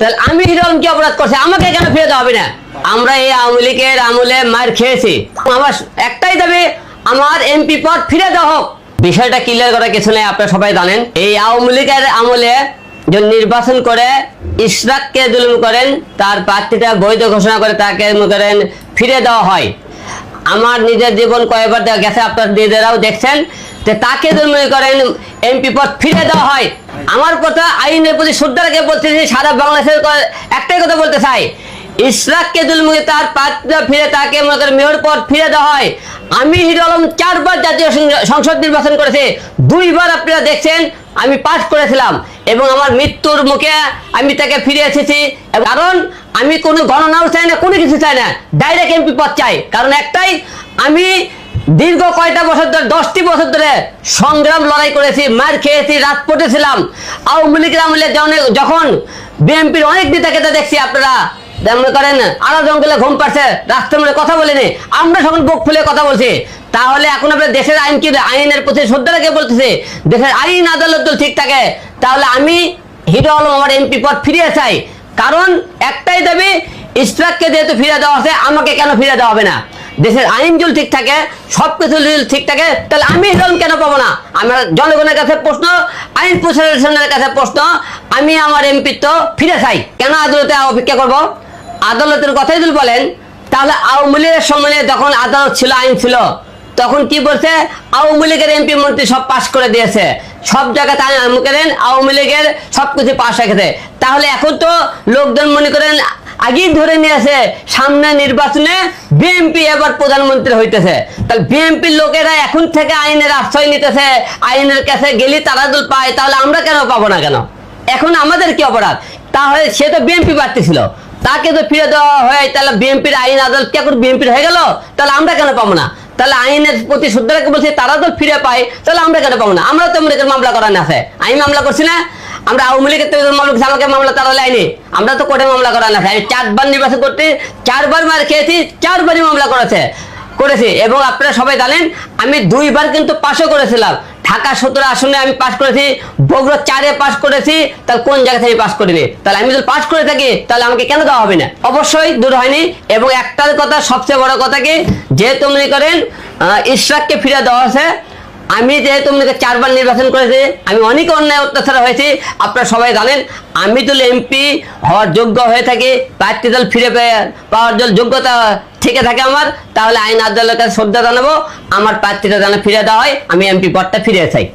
তাহলে আমি হিরো আলম কি অপরাধ করছি, আমাকে কেন ফিরে দেওয়া হবে না? আমরা এই আওয়ামী লীগের আমলে মার খেয়েছি, আমার একটাই দাবি, আমার এমপি পদ ফিরে দেওয়া হোক। বিষয়টা ক্লিয়ার করা কিছু নেই, আপনারা সবাই জানেন এই আওয়ামী লীগের আমলে যে নির্বাচন করে ইশরাককে জুলুম করেন, তার প্রার্থীটা বৈধ ঘোষণা করে তাকে করেন ফিরে দেওয়া হয়। আমার নিজের জীবন কয়েকবার দেওয়া গেছে, আপনার নিজেরাও দেখছেন যে তাকে জুলুম করেন এমপি পদ ফিরে দেওয়া হয়। আমার কথা আইনের প্রতি শ্রদ্ধা রেখে বলতেছি, সারা বাংলাদেশের একটাই কথা বলতে চাই, ইশরাককে জুলুম করে তার প্রার্থীটা ফিরে তাকে মনে করেন মেয়র পদ ফিরে দেওয়া হয়। আমি হিরো আলম 4 বার জাতীয় সংসদ নির্বাচন করেছি, 2 বার আপনারা দেখছেন আমি পাস করেছিলাম এবং আমার মৃত্যুর মুখে আমি তাকে ফিরে এসেছি। কারণ আমি কোনো গণনাও চাই না, কোনো কিছু চাই না, ডাইরেক্ট এমপি পদ চাই। কারণ একটাই, আমি দীর্ঘ কয়টা বছর ধরে 10টি বছর ধরে সংগ্রাম লড়াই করেছি, মার খেয়েছি, রাজপথে ছিলাম। আওয়ামী লীগের আমলে যখন বিএনপির অনেক নেতাকে দেখছি, আপনারা মনে করেন আড়া জঙ্গলে ঘুম পাচ্ছে, রাস্তার মধ্যে কথা বলেনি, আমরা সকল বুক ফুলে কথা বলছি। তাহলে এখন আপনার দেশের আইন কি, আইনের প্রতি শ্রদ্ধা রেখে বলতেছে দেশের আইন আদালত ঠিক থাকে, তাহলে আমি হিরো আলম আমার এমপি পদ ফিরিয়ে চাই। কারণ একটাই দাবি, ইশরাককে যেহেতু ফিরে দেওয়া আছে, আমাকে কেন ফিরে দেওয়া হবে না? দেশের আইন যদি ঠিক থাকে, সবকিছু যদি ঠিক থাকে, তাহলে আমি হিরো আলম কেন পাবো না? আমার জনগণের কাছে প্রশ্ন, আইন প্রশাসনের কাছে প্রশ্ন, আমি আমার এমপি তো ফিরে চাই। কেন আদালতে অপেক্ষা করব? আদালতের কথাই যদি বলেন, তাহলে আওয়ামী লীগের সময় যখন আদালত ছিল, আইন ছিল, তখন কি বলছে, আওয়ামী লীগের এমপি মন্ত্রী সব পাশ করে দিয়েছে, সব জায়গাতে আওয়ামী লীগের সবকিছু পাশ রেখেছে। তাহলে এখন তো লোকজন মনে করেন আগেই ধরে নিয়েছে সামনে নির্বাচনে বিএনপি এবার প্রধানমন্ত্রী হইতেছে। তাহলে বিএনপির লোকেরা এখন থেকে আইনের আশ্রয় নিতেছে, আইনের কাছে গেলে তারা দল পায়, তাহলে আমরা কেন পাবো না? কেন এখন আমাদের কি অপরাধ? তাহলে সে তো বিএনপি প্রার্থী ছিল, তাকে তো ফিরে দেওয়া হয়, তাহলে বিএনপির আইন আদালত কি এখন বিএনপির হয়ে গেল? তাহলে আমরা কেন পাবো না? তাহলে আইনের প্রতি শ্রদ্ধা রেখে বলছি, তারা তো ফিরে পায়, তাহলে আমরা কেন পাবো না? আমরা তো মামলা করানো আছে, আমি মামলা করছি না, আমরা আওয়ামী লীগের মামলা করছি, আমাকে মামলা তারা লাইনি, আমরা তো কোর্টে মামলা করানো আছে। আমি 4 বার নির্বাচন করতে 4 বার মার খেয়েছি, 4 বারই মামলা করেছি এবং আপনারা সবাই জানেন আমি 2 বার কিন্তু পাশও করেছিলাম। ঢাকা 17 আসনে আমি পাস করেছি, বগুড়া 4-এ পাস করেছি, তাহলে কোন জায়গা থেকে পাস করিনি? তাহলে আমি যদি পাস করে থাকি, তাহলে আমাকে কেন দেওয়া হবে না? অবশ্যই দূর হয়নি। এবং একটার কথা, সবচেয়ে বড় কথা কি, যেহেতু মনে করেন ইশরাককে ফিরে দেওয়া আছে, আমি যেহেতু 4 বার নির্বাচন করেছি, আমি অনেক অন্যায় অত্যাচার হয়েছি, আপনারা সবাই জানেন। আমি যদি এমপি হওয়ার যোগ্য হয়ে থাকি, প্রার্থী দল ফিরে পাওয়ার জন্য যোগ্যতা থেকে থাকে আমার, তাহলে আইন আদালতের কাছে শ্রদ্ধা জানাবো, আমার প্রার্থীটা যেন ফিরে দেওয়া হয়, আমি এমপি পদটা ফিরে চাই।